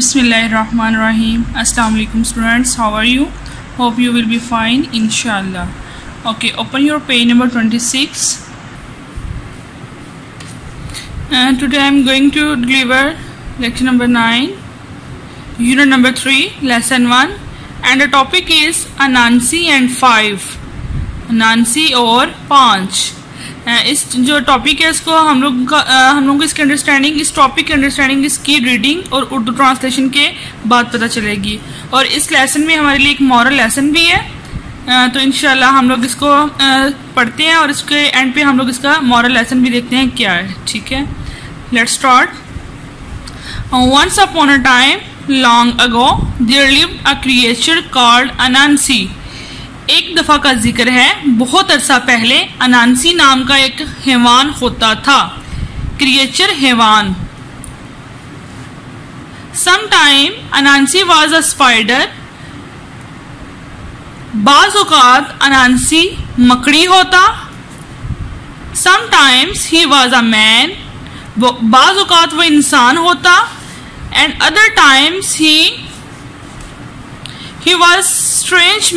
Bismillahirrahmanirrahim. Assalamu alaikum students. How are you? Hope you will be fine, inshallah. Okay, open your page number 26. And today I am going to deliver lecture number 9, unit number 3, lesson 1. And the topic is Anansi and 5. Anansi और 5. इस जो topic है इसको हम लोग को इसकी understanding, इस टॉपिक की अंडरस्टैंडिंग इसकी रीडिंग और उर्दू ट्रांसलेशन के बाद पता चलेगी। और इस लेसन में हमारे लिए एक मॉरल लेसन भी है, तो इंशाल्लाह हम लोग इसको पढ़ते हैं और इसके एंड पे हम लोग इसका मॉरल लेसन भी देखते हैं क्या है। ठीक है, let's start. Once upon a time long ago there lived a creature called Anansi. एक दफा का जिक्र है, बहुत अरसा पहले अनांसी नाम का एक हैवान होता था। क्रिएचर हैवान। Some time Anansi was a spider. बाज औकात अनांसी मकड़ी होता। Sometimes he was a man. बाज औकात वो इंसान होता। And other times he was strange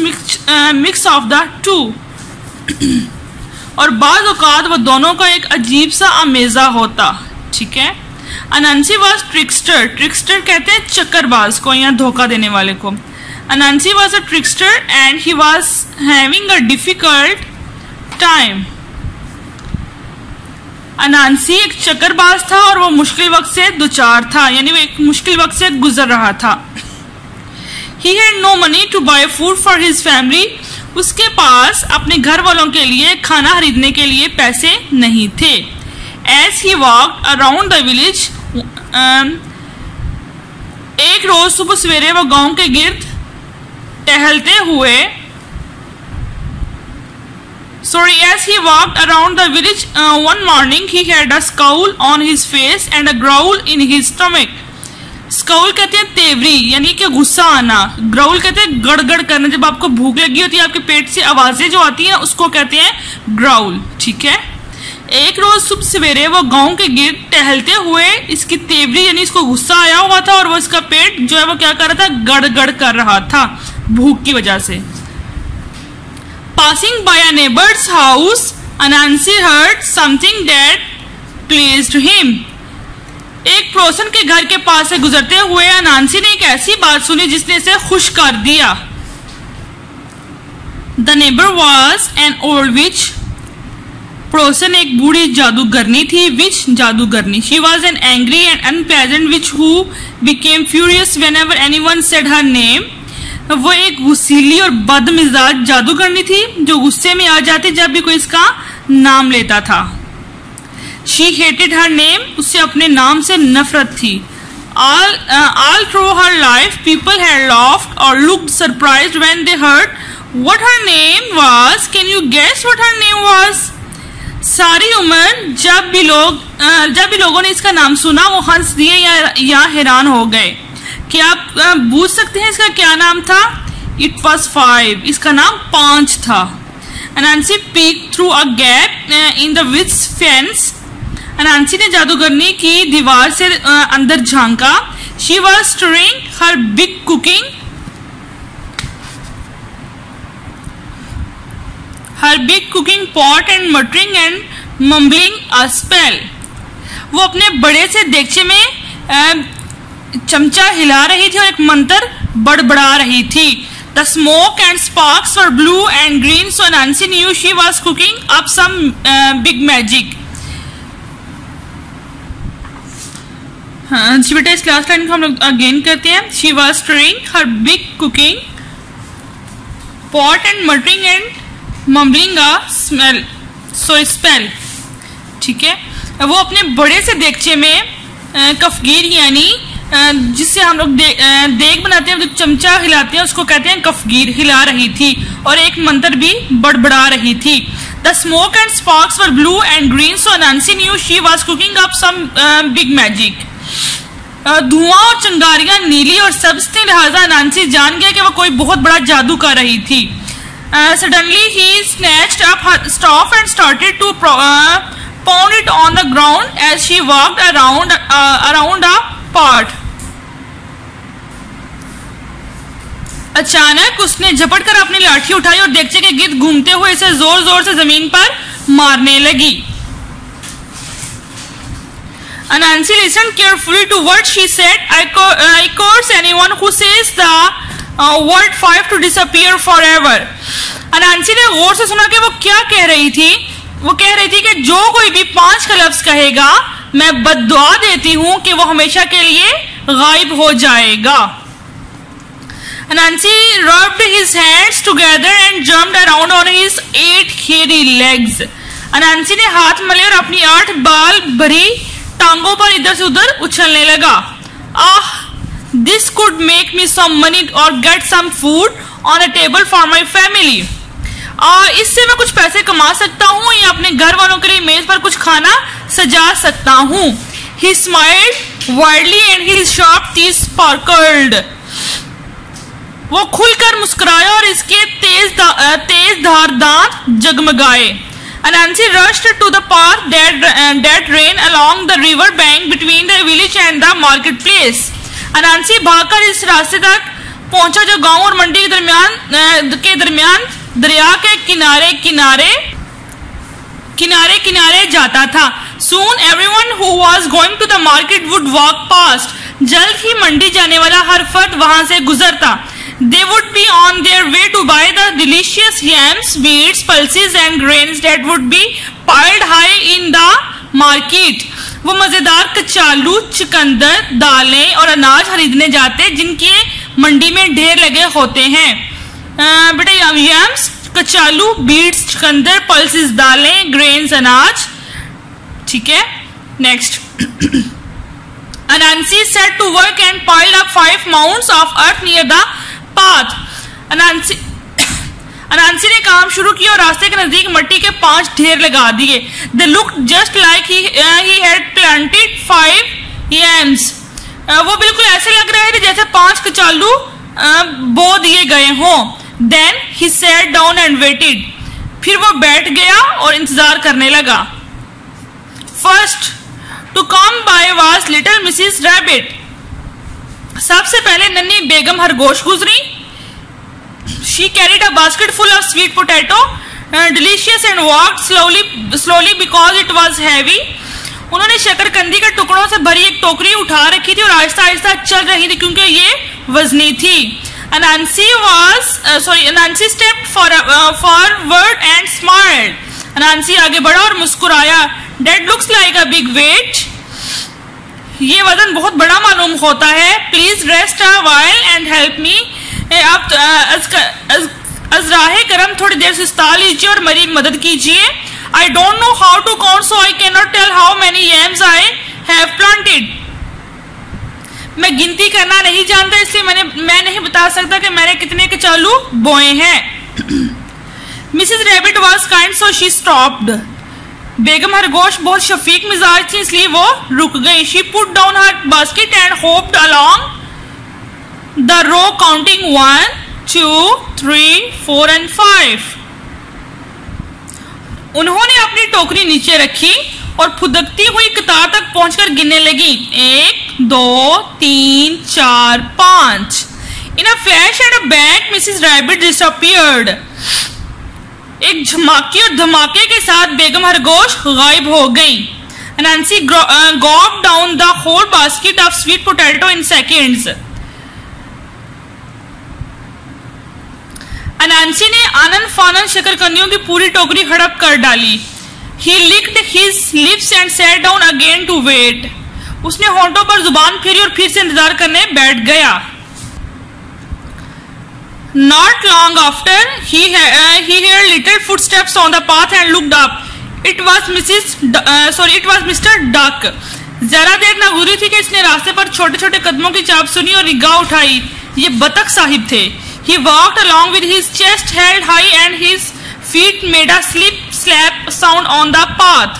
mix of the two. और बाज़ औकात वो दोनों का एक अजीब सा अमेज़ा होता। ठीक है। अनांसी was trickster. ट्रिक्स्टर कहते हैं चक्करबाज को या धोखा देने वाले को। अनांसी was a trickster and he was having a difficult time. अनांसी एक चक्करबाज था और वो मुश्किल वक्त से दुचार था, यानी वो एक मुश्किल वक्त से गुजर रहा था। He had no money to buy food for his family. उसके पास अपने घर वालों के लिए खाना खरीदने के लिए पैसे नहीं थे। As he walked around the village, एक रोज सुबह सवेरे वो गांव के गिर्द टहलते हुए as he walked around the village one morning, he had a scowl on his face and a growl in his stomach. Scowl कहते हैं तेवरी, यानी कि गुस्सा आना। ग्राउल कहते हैं गड़गड़ करना, जब आपको भूख लगी होती है आपके पेट से आवाजें जो आती हैं उसको कहते हैं ग्राउल। ठीक है। एक रोज सुबह सवेरे वो गांव के गिर्द टहलते हुए इसकी तेवरी यानी इसको गुस्सा आया हुआ था और वो इसका पेट जो है वो क्या कर रहा था, गड़गड़ कर रहा था भूख की वजह से। Passing by a neighbour's house Anansi heard something that pleased him. एक पड़ोसन के घर के पास से गुजरते हुए अनांसी ने एक ऐसी बात सुनी जिसने इसे खुश कर दिया। The neighbour was an old witch. पड़ोसन एक बूढ़ी जादूगरनी थी। विच जादूगरनी। She was an angry and unpleasant witch who became furious whenever anyone said her name. वो एक गुस्सीली और बदमिजाज जादूगरनी थी जो गुस्से में आ जाती जब भी कोई इसका नाम लेता था। She hated her name. उससे अपने नाम से नफरत थी। All through her life, people had laughed or looked surprised when they heard what her name was. Can you guess what her name was? सारी उम्र जब भी लोगों ने इसका नाम सुना वो हंस दिए या हैरान हो गए। क्या आप पूछ सकते हैं इसका क्या नाम था? It was 5. इसका नाम 5 था। Anansi peeked through a gap in the witch's fence. अनांसी ने जादूगरनी की दीवार से अंदर झांका। She was stirring her big cooking pot and muttering and mumbling a spell. वो अपने बड़े से देगचे में चमचा हिला रही थी और एक मंत्र बड़बड़ा रही थी। The smoke and sparks were blue and green, so Nancy knew she was cooking up some big magic. हाँ जी बेटा, इस लास्ट लाइन को हम लोग अगेन करते हैं। She was stirring her big cooking pot and muttering and mumbling a spell. ठीक है। वो अपने बड़े से देगचे में कफगीर यानी जिससे हम लोग देग बनाते हैं, जो चमचा हिलाते हैं उसको कहते हैं कफगीर, हिला रही थी और एक मंत्र भी बड़बड़ा रही थी। The smoke and sparks were blue and green, so Nancy knew she was cooking up some big magic. धुआं और चिंगारियां नीली और सब्ज थी, लिहाजा नांसी जान गया कि वो कोई बहुत बड़ा जादू कर रही थी। Suddenly he snatched up her staff and started to pound it on the ground as she walked around a part. अचानक उसने झपट कर अपनी लाठी उठाई और देखते कि गिद्ध घूमते हुए इसे जोर जोर से जमीन पर मारने लगी। Anansi listened carefully to what she said. I curse anyone who says the word five to disappear forever. Anansi ने गौर से सुना कि वो क्या कह रही थी। वो कह रही थी कि जो कोई भी 5 का लफ्ज कहेगा मैं बद्दुआ देती हूँ कि वो हमेशा के लिए गायब हो जाएगा। Anansi rubbed his hands together and jumped around on his 8 hairy legs. Anansi ने हाथ मले और अपनी 8 बाल भरी टांगों पर इधर से उधर उछलने लगा। This could make me some money और get some food on a table for my family. इससे मैं कुछ पैसे कमा सकता हूँ या अपने घर वालों के लिए मेज पर कुछ खाना सजा सकता हूँ। He smiled widely and his sharp teeth sparkled. वो खुलकर मुस्कुराया और इसके तेज धार दांत जगमगाए। Anansi rushed to the path that ran along the river bank between the village and the marketplace. Anansi भागकर इस रास्ते तक पहुंचा जो गांव और मंडी के दरमियान दरिया के किनारे जाता था। Soon everyone who was going to the market would walk past. जल्द ही मंडी जाने वाला हर फर्द वहां से गुजरता। They would be on their way to buy the delicious yams, wheats, pulses and grains that would be piled high in the market. वो मजेदार कचालू, चुकंदर, दालें और अनाज खरीदने जाते जिनके मंडी में ढेर लगे होते हैं। बेटा यम्स, कचालू, बीट्स, चुकंदर, पल्सेस, दालें, ग्रेन्स, अनाज। ठीक है, next. Anansi set to work and piled up 5 mounds of earth near the path. Anansi ने काम शुरू किया और रास्ते के नजदीक मिट्टी के 5 ढेर लगा दिए। They looked just like he had planted 5 yams. वो बिल्कुल ऐसे लग रहे थे जैसे 5 कचालू बो दिए गए हों। Then he sat down and waited. फिर वो बैठ गया और इंतजार करने लगा। First to come by was little Mrs. Rabbit. सबसे पहले नन्ही बेगम खरगोश गुजरी। She carried a basket full of sweet potato, delicious, and walked slowly because it was heavy. उन्होंने शकरकंदी के टुकड़ों से भरी एक टोकरी उठा रखी थी और आहिस्ता आहिस्ता चल रही थी क्योंकि ये वजनी थी। Anansi stepped forward and smiled. Anansi आगे बढ़ा और मुस्कुराया। That looks like a big weight. ये वजन बहुत बड़ा मालूम होता है। Please rest a while and help me. आप अज़राहे करम थोड़ी देर सुस्ता लीजिए और मेरी मदद कीजिए। I don't know how to count, so I cannot tell how many yams I have planted. मैं गिनती करना नहीं जानता इसलिए मैं नहीं बता सकता कि मैंने कितने कचालू बोए हैं। Mrs. Rabbit was kind, so she stopped. बेगम खरगोश बहुत शफीक मिजाज थी इसलिए वो रुक गई। She put down her basket and hopped along the row counting 1, 2, 3, 4 and 5. उन्होंने अपनी टोकरी नीचे रखी और फुदकती हुई कतार तक पहुंचकर गिनने लगी। 1, 2, 3, 4, 5. In a flash and a bang, Mrs. Rabbit disappeared. एक झमाके और धमाके के साथ बेगम खरगोश गायब हो गई। Anansi gobbled down the whole basket of sweet potato in seconds. Anansi ने आनन फानन शकरकंदियों की पूरी टोकरी हड़प कर डाली। He licked his lips and sat down again to wait. उसने होंठों पर जुबान फेरी और फिर से इंतजार करने बैठ गया। Not long after, he heard little footsteps on the path and looked up. It was Mr. Duck. जरा देर न गुजरी थी कि इसने रास्ते पर छोटे छोटे कदमों की चाप सुनी और निगाह उठाई। ये बतख साहिब थे। He walked along with his chest held high and his feet made a slap sound on the path.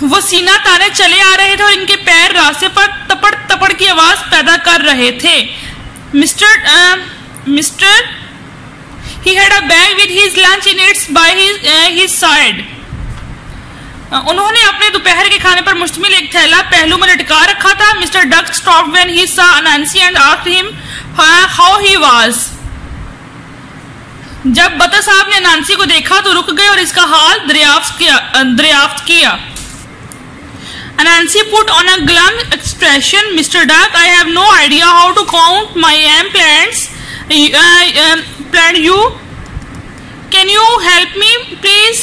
वो सीना ताने चले आ रहे थे और इनके पैर रास्ते पर तपड़ तपड़ की आवाज पैदा कर रहे थे। He had a bag with his lunch in it by his side. उन्होंने अपने दोपहर के खाने पर मुश्तमिल एक थैला पहलू में लटका रखा था। Mr. Duck stopped when he saw Anansi and asked him how he was. जब बता साहब ने नांसी को देखा तो रुक गए और इसका हाल दरियाफ्त किया। Nancy put on a glum expression. Mr. Duck, I have no idea how to count my plants. Plant you. Can you help me, please?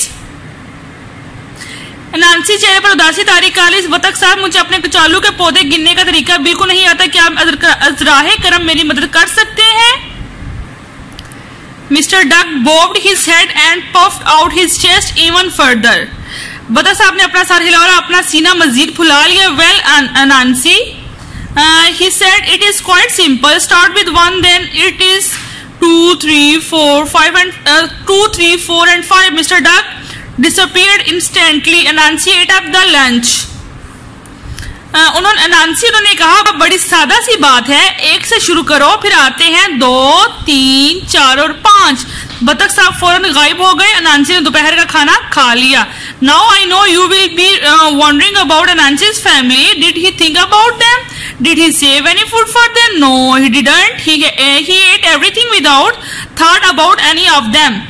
नांसी चेहरे पर उदासी तारी काली। बतख साहब, मुझे अपने कचालू के पौधे गिनने का तरीका बिल्कुल नहीं आता, क्या आप अज़राहे करम मेरी मदद कर सकते हैं? Mr. Duck bobbed his head and puffed out his chest even further. बता साहब ने अपना सर हिला और अपना सीना मजीद फुला लिया। Well Nancy, he said, it is quite simple. Start with 1, then it is 2, 3, 4, 5 and 2, 3, 4 and 5. Mr. Duck disappeared instantly and Nancy ate up the lunch. उन्होंने कहा बड़ी सादा सी बात है, 1 से शुरू करो, फिर आते हैं 2, 3, 4 और 5। बतख साहब फौरन गायब हो गए। अनांसी ने दोपहर का खाना खा लिया। Now I know you will be wondering about अनांसी's family. Did he think about them? Did he save any food for them? No, he didn't. He ate everything without thought about any of them.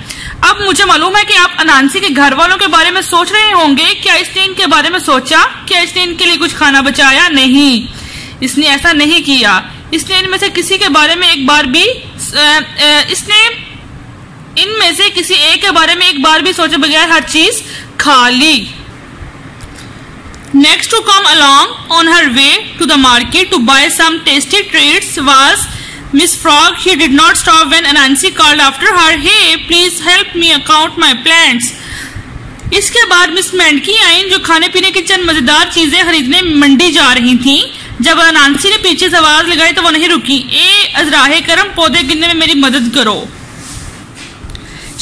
अब मुझे मालूम है कि आप अनांसी के घर वालों के बारे में सोच रहे होंगे। क्या इसने इनके बारे में सोचा? क्या इसने इनके लिए कुछ खाना बचाया? नहीं, इसने ऐसा नहीं किया। इसने इनमें से किसी के बारे में एक बार भी इनमें से किसी एक के बारे में एक बार भी सोचे बगैर हर चीज खा ली। Next to come along on her way to the market to buy some tasty treats was Miss Frog. She did not stop when Anansi called after her, "Hey, please help me count my plants." इसके बाद miss मैंडकी आई जो खाने पीने की चंद मजेदार चीजें खरीदने मंडी जा रही थी। जब अनांसी ने पीछे से आवाज लगाई तो वो नहीं रुकी। ए अज़राहे करम, पौधे गिनने में मेरी मदद करो।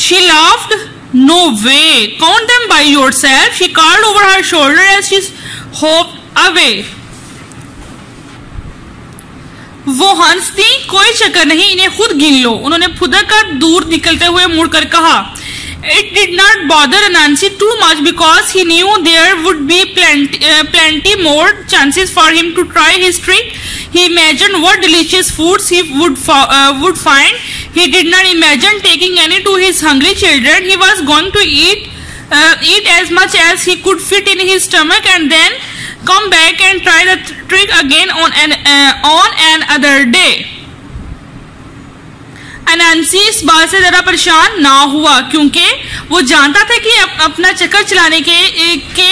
She laughed. No way. Count them by yourself. She called over her shoulder as she hopped away. वो हंसती, कोई चक्कर नहीं, इन्हें खुद गिन लो। उन्होंने फुदक कर दूर निकलते हुए मुड़कर कहा। It did not bother Nancy too much because he knew there would be plenty more chances for him to try his trick. He imagined what delicious foods he would find. He did not imagine taking any to his hungry children. He was going to eat as much as he could fit in his stomach and then come back and try the trick again on another day. अनांसी इस बात से जरा परेशान ना हुआ क्योंकि वो जानता था कि अपना चक्कर चलाने के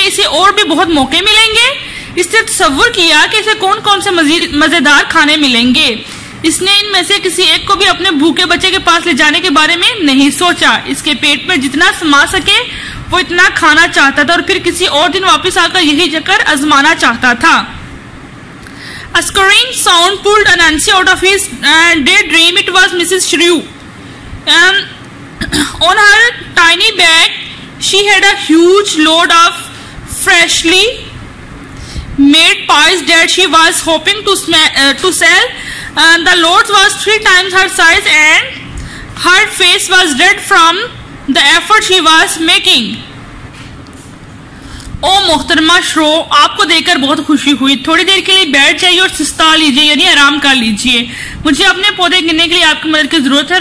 इसे और भी बहुत मौके मिलेंगे। इसने तसव्वुर किया कि इसे कौन कौन से मजेदार खाने मिलेंगे। इसने इनमें से किसी एक को भी अपने भूखे बच्चे के पास ले जाने के बारे में नहीं सोचा। इसके पेट में जितना समा सके वो इतना खाना चाहता था और फिर किसी और दिन वापस आकर यही चक्कर आजमाना चाहता था। A scurrying sound pulled Anansi out of his daydream. It was Mrs. Shrew. On her tiny bag, she had a huge load of freshly made pies that she was hoping to sell. The load was 3 times her size and her face was red from the effort she was making. ओ मोहतरमा श्रो, आपको देखकर बहुत खुशी हुई। थोड़ी देर के लिए बैठ जाइए और सुस्ता लीजिए, यानी आराम कर लीजिए। मुझे अपने पौधे गिनने के लिए आपकी मदद की जरूरत है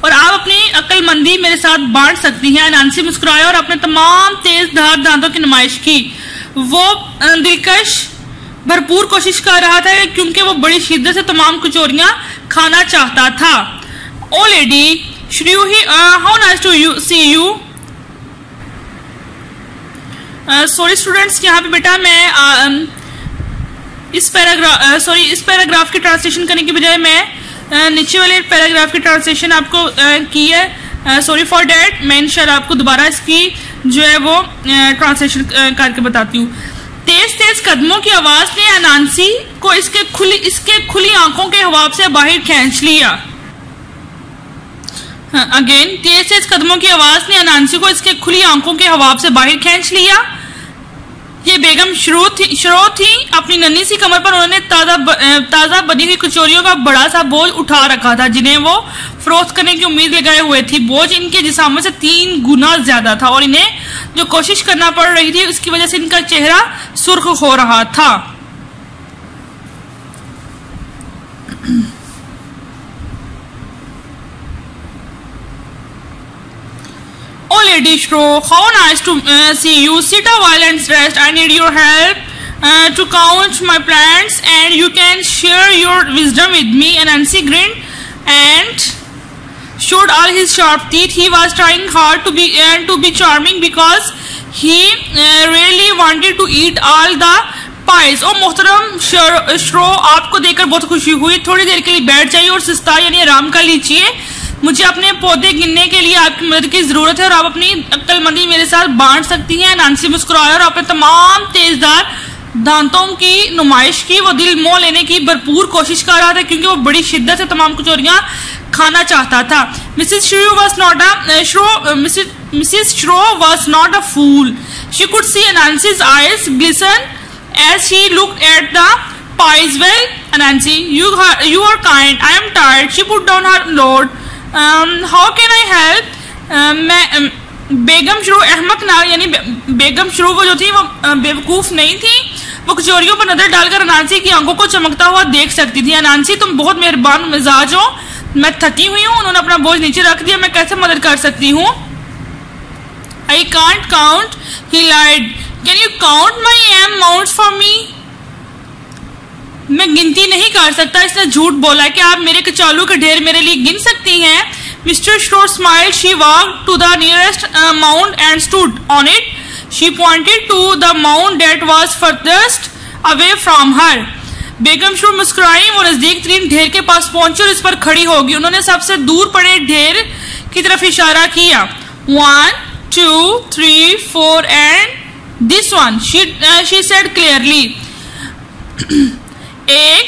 और आप अपनी अक्लमंदी मेरे साथ बांट सकती हैं। अनांसी मुस्कुराया और अपने तमाम तेज धार दांतों की नुमाइश की। वो दिलकश भरपूर कोशिश कर रहा था क्योंकि वो बड़ी शिद्दत से तमाम कचौरियां खाना चाहता था। ओ लेडी श्रेयू, how nice to see you. Sorry students, यहाँ पे बेटा मैं इस पैराग्राफ की ट्रांसलेशन करने की बजाय मैं नीचे वाले पैराग्राफ की ट्रांसलेशन आपको की है। Sorry for that. मैं इंशाल्लाह आपको दोबारा इसकी जो है वो ट्रांसलेशन करके बताती हूँ। तेज तेज कदमों की आवाज ने अनांसी को इसके खुली आंखों के हवाब से बाहर खींच लिया। अगेन, तेज तेज कदमों की आवाज ने अनांसी को इसके खुली आंखों के हवाब से बाहर खींच लिया। ये बेगम शरो थी। अपनी नन्ही सी कमर पर उन्होंने ताजा बनी हुई कचौरियों का बड़ा सा बोझ उठा रखा था जिन्हें वो फरोख्त करने की उम्मीद लगाए हुए थी। बोझ इनके जिस्म से 3 गुना ज्यादा था और इन्हें जो कोशिश करना पड़ रही थी उसकी वजह से इनका चेहरा सुर्ख हो रहा था। lady Shro. How nice to see you. Sit a while and rest. I need your help to count my plants, and you can share your wisdom with me. And Anansi grinned and showed all his sharp teeth. He was trying hard to be charming because he really wanted to eat all the pies. ओ मोहतरम श्रो, आपको देखकर बहुत खुशी हुई. थोड़ी देर के लिए बैठ जाइए और सिस्ता यानी आराम कर लीजिए. मुझे अपने पौधे गिनने के लिए आपकी मदद की जरूरत है और आप अपनी अक्लमंदी मेरे साथ बांट सकती हैं. नांसी मुस्कुराया और अपने तमाम तेजदार दांतों की नुमाइश की. वो दिल मोह लेने की भरपूर कोशिश कर रहा था क्योंकि वो बड़ी शिद्दत से तमाम कचौरियां खाना चाहता था. Mrs Shri was not a fool. She could see Anansi's eyes glisten as he looked at the pies. Well, Anansi, you are kind. I am tired. She put down her load. How can I help? मैं बेगम श्रो अहमक ना यानी बेगम श्रो वो जो थी वो बेवकूफ नहीं थी. वो कचौरियों पर नजर डालकर अनांसी की आंखों को चमकता हुआ देख सकती थी. अनांसी, तुम बहुत मेहरबान मिजाज हो. मैं थकी हुई हूँ. उन्होंने अपना बोझ नीचे रख दिया. मैं कैसे मदद कर सकती हूँ? I can't count. He lied. Can you count my yam mounds for me? मैं गिनती नहीं कर सकता. इसने झूठ बोला. क्या आप मेरे कचालू के ढेर मेरे लिए गिन सकती हैं? Mr. Shro smiled. She walked to the nearest mound and stood on it. She pointed to the mound that was furthest away from her. बेगम श्रो मुस्कुराई. वो नजदीक तरीन ढेर के पास पहुंची और इस पर खड़ी होगी. उन्होंने सबसे दूर पड़े ढेर की तरफ इशारा किया. 1, 2, 3, 4 and this one. She said clearly. 1,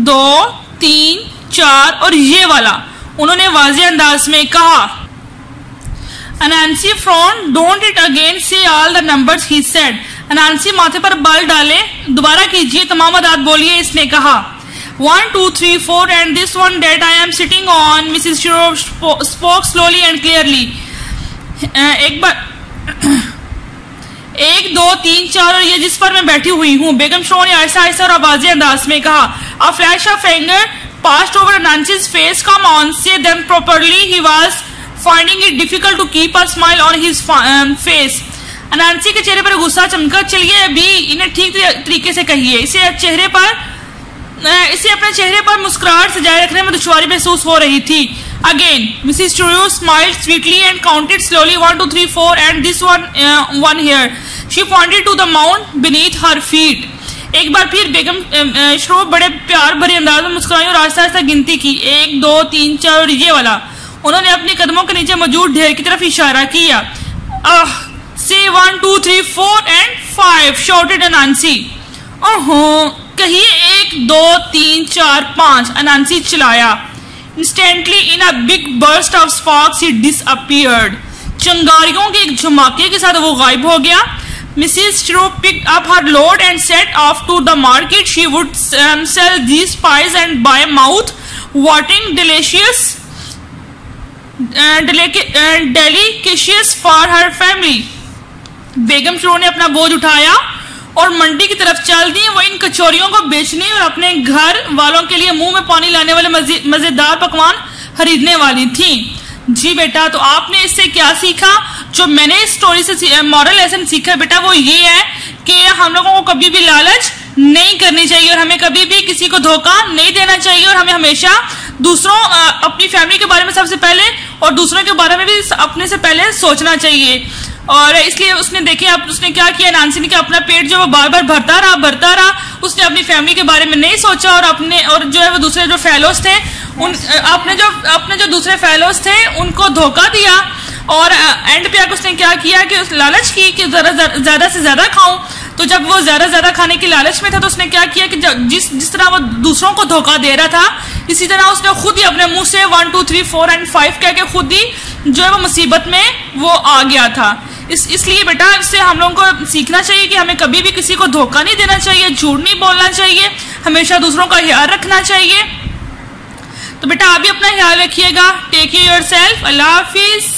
2, 3, 4 और ये वाला. उन्होंने वाज़ेह अंदाज में कहा. Anansi frowned. Don't it again say all the numbers, he said. अनांसी माथे पर बल डाले. दोबारा कीजिए, तमाम अदाद बोलिए. इसने कहा. 1, 2, 3, 4 and this one that I am sitting on. Mrs. Shro spoke slowly and clearly. एक बार 1, 2, 3, 4 और ये जिस पर मैं बैठी हुई हूँ. बेगम श्रो ने ऐसा ऐसा और आवाज़े अंदाज में कहा. A flash of anger passed over Anansi's face. Come on, say them properly. He was finding it difficult to keep a smile on his face. अनांसी के चेहरे पर गुस्सा चमका. चलिए अभी इन्हें ठीक तरीके से कहिए. इसे अपने चेहरे पर मुस्कुराहट सजाए रखने में दुश्वारी महसूस हो रही थी. Again, Mrs. Shro smiled sweetly and counted slowly. 1, 2, 3, 4 and this one here. She pointed to the mound beneath her feet. एक बार फिर बेगम श्रो बड़े प्यार भरे अंदाज में मुस्कुराई और आहिस्ता आहिस्ता गिनती की. 1, 2, 3, 4 और ये वाला. उन्होंने अपने कदमों के नीचे मौजूद ढेर की तरफ इशारा किया. Say 1, 2, 3, 4 and 5, shouted Anansi. ओहो, कहिए 1, 2, 3, 4, 5. अनांसी चिल्लाया. Instantly, in a big burst of sparks, he disappeared. चिंगारियों के एक झमाके के साथ वो गायब हो गया. Mrs. Shro picked up her load and set off to the market. She would sell these pies and buy mouth-watering delicious for her family. बेगम श्रो ने अपना बोझ उठाया और मंडी की तरफ चल दी. वो इन कचौरियों को बेचने और अपने घर वालों के लिए मुंह में पानी लाने वाले मजेदार पकवान खरीदने वाली थी. जी बेटा, तो आपने इससे क्या सीखा? जो मैंने इस स्टोरी से मॉरल लेसन सीखा बेटा वो ये है कि हम लोगों को कभी भी लालच नहीं करनी चाहिए और हमें कभी भी किसी को धोखा नहीं देना चाहिए और हमें हमेशा दूसरों अपनी फैमिली के बारे में सबसे पहले और दूसरों के बारे में भी अपने से पहले सोचना चाहिए. और इसलिए उसने देखे उसने क्या किया. नांसी ने कि अपना पेट जो वो बार बार भरता रहा. उसने अपनी फैमिली के बारे में नहीं सोचा और जो है वो दूसरे जो फेलोज थे अपने जो दूसरे फेलोज थे उनको धोखा दिया. और एंड पे आकर उसने क्या किया कि उस लालच की कि ज्यादा से ज्यादा खाऊं. तो जब वो ज्यादा खाने की लालच में था तो उसने क्या किया कि जिस तरह वो दूसरों को धोखा दे रहा था इसी तरह उसने खुद ही अपने मुंह से 1, 2, 3, 4 and 5 कह के खुद ही जो है वो मुसीबत में वो आ गया था. इसलिए बेटा इससे हम लोगों को सीखना चाहिए कि हमें कभी भी किसी को धोखा नहीं देना चाहिए, झूठ नहीं बोलना चाहिए, हमेशा दूसरों का ख्याल रखना चाहिए. तो बेटा आप भी अपना ख्याल रखिएगा. Take care yourself. अल्लाह हाफिज.